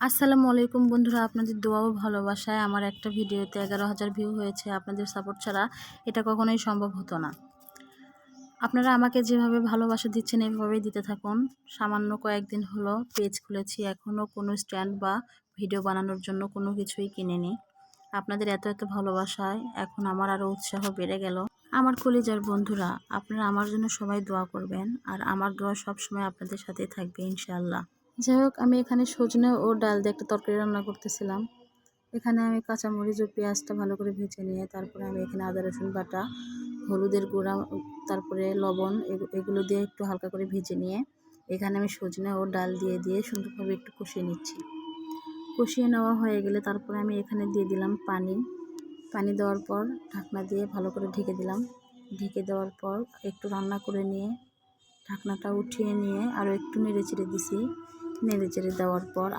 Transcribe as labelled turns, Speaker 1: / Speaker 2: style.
Speaker 1: আসসালামু আলাইকুম বন্ধুরা, আপনাদের দোয়া ও ভালোবাসায় আমার একটা ভিডিওতে 11,000 ভিউ হয়েছে। আপনাদের সাপোর্ট ছাড়া এটা কখনোই সম্ভব হতো না। আপনারা আমাকে যেভাবে ভালোবাসা দিচ্ছেন এভাবেই দিতে থাকুন। সামান্য কয়েকদিন হলো পেজ খুলেছি, এখনও কোনো স্ট্যান্ড বা ভিডিও বানানোর জন্য কোনো কিছুই কিনিনি। আপনাদের এত ভালোবাসায় এখন আমার আরও উৎসাহ বেড়ে গেল। আমার কলিজার বন্ধুরা, আপনারা আমার জন্য সবাই দোয়া করবেন, আর আমার দোয়া সবসময় আপনাদের সাথেই থাকবে ইনশাআল্লাহ। যাই হোক, আমি এখানে সজনে ও ডাল দিয়ে একটা তরকারি রান্না করতেছিলাম। এখানে আমি কাঁচামরিচ ও পেঁয়াজটা ভালো করে ভেজে নিয়ে তারপরে আমি এখানে আদা রসুন বাটা, হলুদের গুঁড়া, তারপরে লবণ এগুলো দিয়ে একটু হালকা করে ভেজে নিয়ে এখানে আমি সজনে ও ডাল দিয়ে সুন্দরভাবে একটু কষিয়ে নিচ্ছি। কষিয়ে নেওয়া হয়ে গেলে তারপরে আমি এখানে দিয়ে দিলাম পানি দেওয়ার পর ঢাকনা দিয়ে ভালো করে ঢেকে দিলাম। ঢেকে দেওয়ার পর একটু রান্না করে নিয়ে ঢাকনাটা উঠিয়ে নিয়ে আরও একটু নেড়ে চেড়ে দিছি। নেড়ে চেড়ে দেওয়ার পর